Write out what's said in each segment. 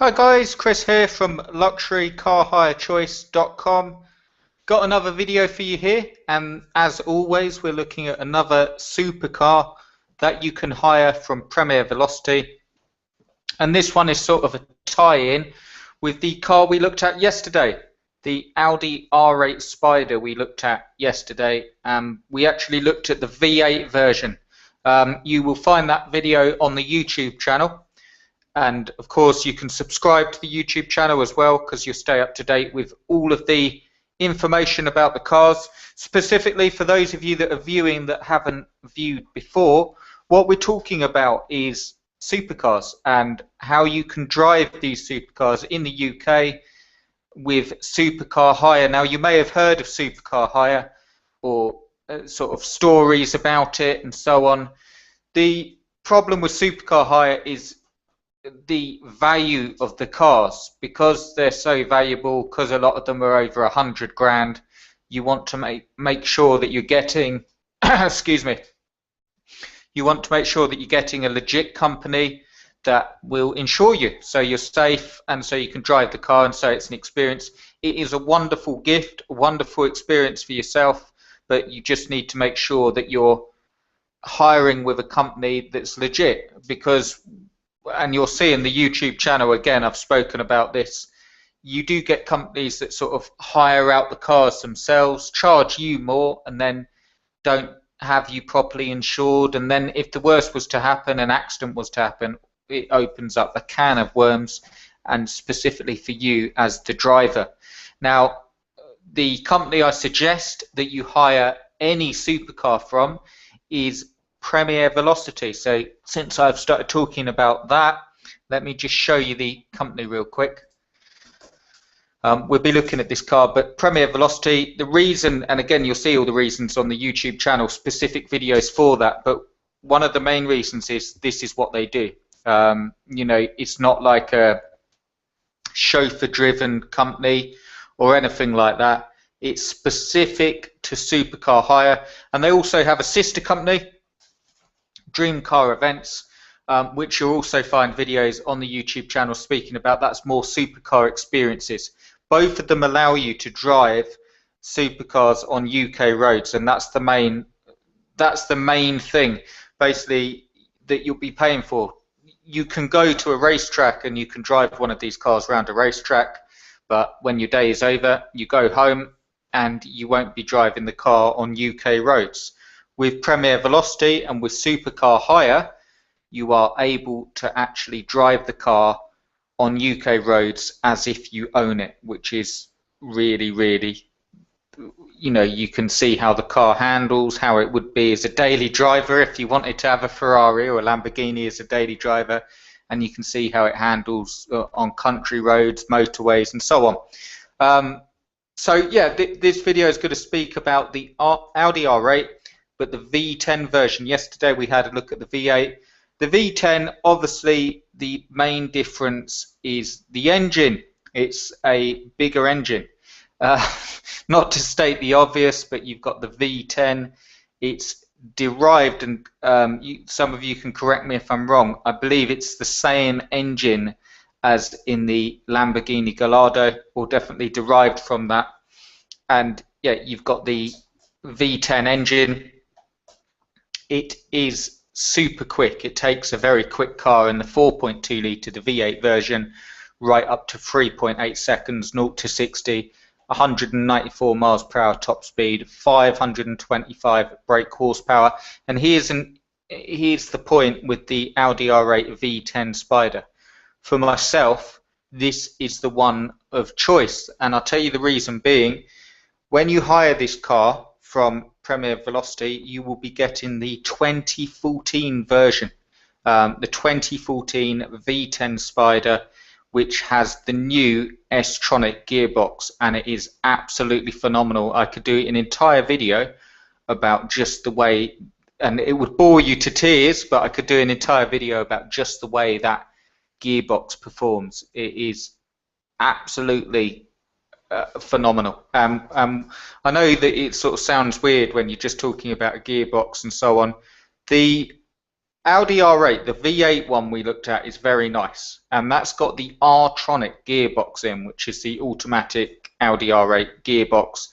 Hi guys, Chris here from luxurycarhirechoice.com. Got another video for you here, and as always we're looking at another supercar that you can hire from Premier Velocity, and this one is sort of a tie-in with the car we looked at yesterday, the Audi R8 Spyder we looked at yesterday. We actually looked at the V8 version. You will find that video on the YouTube channel. And of course you can subscribe to the YouTube channel as well, because you'll stay up to date with all of the information about the cars. Specifically for those of you that are viewing that haven't viewed before, what we're talking about is supercars and how you can drive these supercars in the UK with Supercar Hire. Now you may have heard of Supercar Hire or sort of stories about it and so on. The problem with Supercar Hire is the value of the cars, because they're so valuable, because a lot of them are over 100 grand. You want to make sure that you're getting excuse me, you want to make sure that you're getting a legit company that will insure you, so you're safe and so you can drive the car, and so it's an experience. It is a wonderful gift, a wonderful experience for yourself, but you just need to make sure that you're hiring with a company that's legit, because, and you'll see in the YouTube channel, again, I've spoken about this, you do get companies that sort of hire out the cars themselves, charge you more, and then don't have you properly insured. And then if the worst was to happen, an accident was to happen, it opens up a can of worms, and specifically for you as the driver. Now, the company I suggest that you hire any supercar from is Premier Velocity. So since I've started talking about that, let me just show you the company real quick. We'll be looking at this car, but Premier Velocity, the reason, and again you'll see all the reasons on the YouTube channel, specific videos for that, but one of the main reasons is this is what they do. You know, it's not like a chauffeur driven company or anything like that. It's specific to supercar hire, and they also have a sister company, Dream Car Events, which you'll also find videos on the YouTube channel speaking about. That's more supercar experiences. Both of them allow you to drive supercars on UK roads, and that's the main thing basically that you'll be paying for. You can go to a racetrack and you can drive one of these cars around a racetrack, but when your day is over, you go home and you won't be driving the car on UK roads. With Premier Velocity and with Supercar Hire, you are able to actually drive the car on UK roads as if you own it, which is really, really, you know, you can see how the car handles, how it would be as a daily driver if you wanted to have a Ferrari or a Lamborghini as a daily driver, and you can see how it handles on country roads, motorways, and so on. So yeah, this video is going to speak about the Audi R8, but the V10 version. Yesterday we had a look at the V8. The V10, obviously the main difference is the engine. It's a bigger engine. Not to state the obvious, but you've got the V10. It's derived, and some of you can correct me if I'm wrong, I believe it's the same engine as in the Lamborghini Gallardo, or definitely derived from that. And yeah, you've got the V10 engine. It is super quick. It takes a very quick car in the 4.2 litre, the V8 version, right up to 3.8 seconds, 0 to 60, 194 miles per hour top speed, 525 brake horsepower. And here's the point with the Audi R8 V10 Spyder. For myself, this is the one of choice, and I'll tell you the reason being. When you hire this car from Premier Velocity, you will be getting the 2014 version, the 2014 V10 Spyder, which has the new S-tronic gearbox, and it is absolutely phenomenal. I could do an entire video about just the way, and it would bore you to tears, but I could do an entire video about just the way that gearbox performs. It is absolutely phenomenal. I know that it sort of sounds weird when you're just talking about a gearbox and so on. The Audi R8, the V8 one we looked at, is very nice, and that's got the R-tronic gearbox in, which is the automatic Audi R8 gearbox.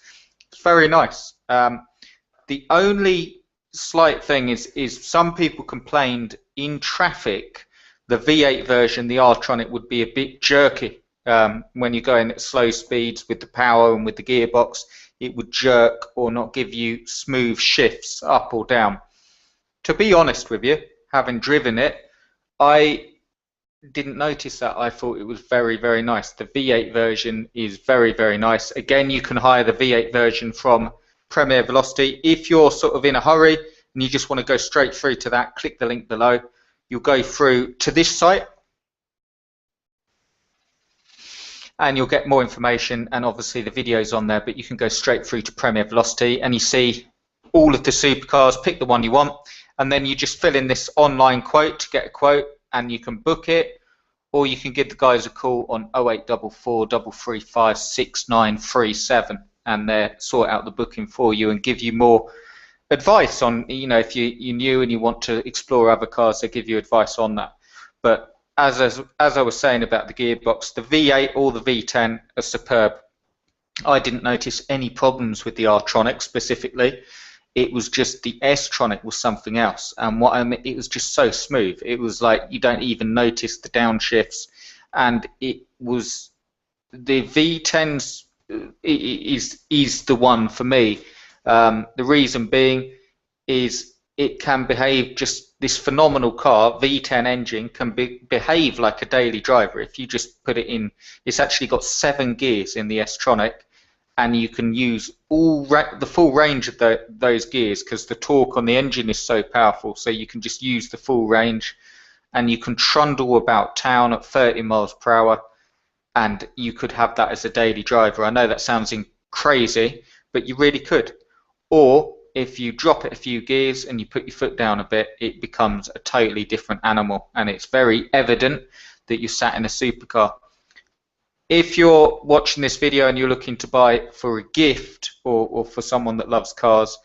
It's very nice. The only slight thing is some people complained in traffic the V8 version, the R-tronic, would be a bit jerky when you're going at slow speeds with the power and with the gearbox. It would jerk or not give you smooth shifts up or down. To be honest with you, having driven it, I didn't notice that. I thought it was very, very nice. The V8 version is very, very nice. Again, you can hire the V8 version from Premier Velocity. If you're sort of in a hurry and you just want to go straight through to that, click the link below. You'll go through to this site and you'll get more information, and obviously the video's on there, but you can go straight through to Premier Velocity and you see all of the supercars, pick the one you want, and then you just fill in this online quote to get a quote, and you can book it, or you can give the guys a call on 0844 335 6937, and they sort out the booking for you and give you more advice on, you know, if you're new and you want to explore other cars, they give you advice on that. But as I was saying about the gearbox, the V8 or the V10 are superb. I didn't notice any problems with the R-tronic specifically. It was just the S-tronic was something else, and what I mean, it was just so smooth. It was like you don't even notice the downshifts, and it was the V10's is the one for me. The reason being is it can behave just this phenomenal car. V10 engine can behave like a daily driver. If you just put it in, it's actually got 7 gears in the S-tronic, and you can use the full range of those gears because the torque on the engine is so powerful. So you can just use the full range, and you can trundle about town at 30 miles per hour, and you could have that as a daily driver. I know that sounds crazy, but you really could. Or if you drop it a few gears and you put your foot down a bit, it becomes a totally different animal, and it's very evident that you're sat in a supercar. If you're watching this video and you're looking to buy it for a gift or for someone that loves cars,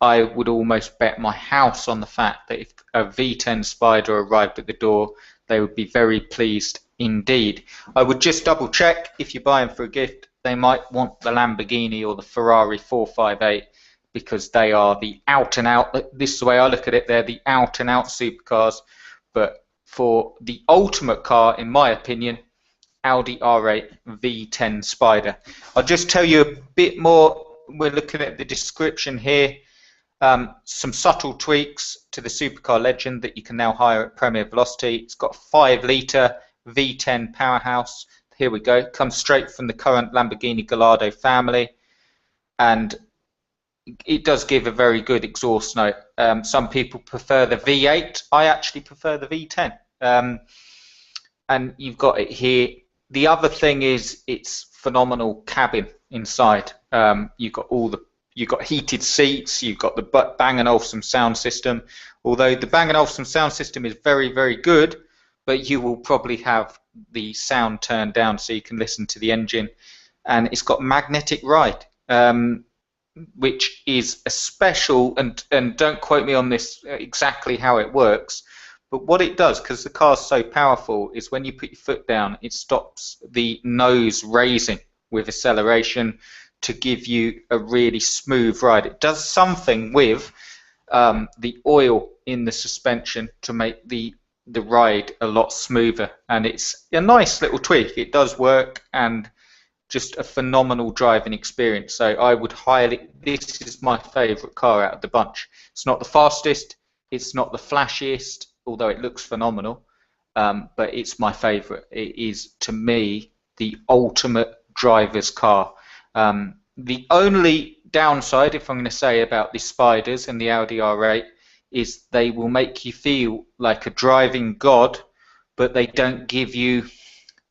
I would almost bet my house on the fact that if a V10 Spyder arrived at the door, they would be very pleased indeed. I would just double check if you're buying for a gift, they might want the Lamborghini or the Ferrari 458, because they are the out and out, this is the way I look at it, they're the out and out supercars. But for the ultimate car, in my opinion, Audi R8 V10 Spyder. I'll just tell you a bit more. We're looking at the description here. Some subtle tweaks to the supercar legend that you can now hire at Premier Velocity. It's got a 5-litre V10 powerhouse. Here we go. Comes straight from the current Lamborghini Gallardo family, and it does give a very good exhaust note. Some people prefer the V8. I actually prefer the V10. And you've got it here. The other thing is it's phenomenal cabin inside. You've got heated seats. You've got the Bang & Olufsen sound system. Although the Bang & Olufsen sound system is very, very good, but you will probably have the sound turned down so you can listen to the engine. And it's got magnetic ride, which is a special, and don't quote me on this exactly how it works, but what it does, because the car's so powerful, is when you put your foot down, it stops the nose raising with acceleration to give you a really smooth ride. It does something with the oil in the suspension to make the ride a lot smoother, and it's a nice little tweak. It does work, and just a phenomenal driving experience. So I would highly, this is my favourite car out of the bunch. It's not the fastest, it's not the flashiest, although it looks phenomenal, but it's my favourite. It is, to me, the ultimate driver's car. The only downside, if I'm going to say, about the Spyders and the Audi R8 is they will make you feel like a driving god, but they don't give you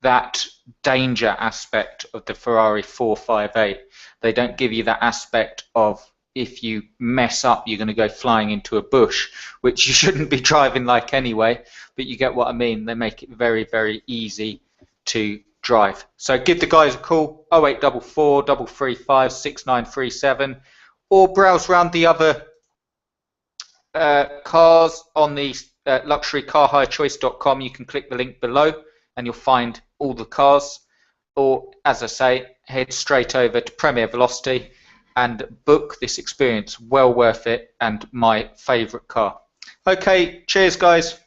that danger aspect of the Ferrari 458. They don't give you that aspect of, if you mess up, you're going to go flying into a bush, which you shouldn't be driving like anyway, but you get what I mean. They make it very, very easy to drive. So give the guys a call, 0844 335 6937, or browse around the other cars on the luxurycarhirechoice.com. You can click the link below and you'll find all the cars. Or, as I say, head straight over to Premier Velocity and book this experience. Well worth it and my favourite car. Okay, cheers guys.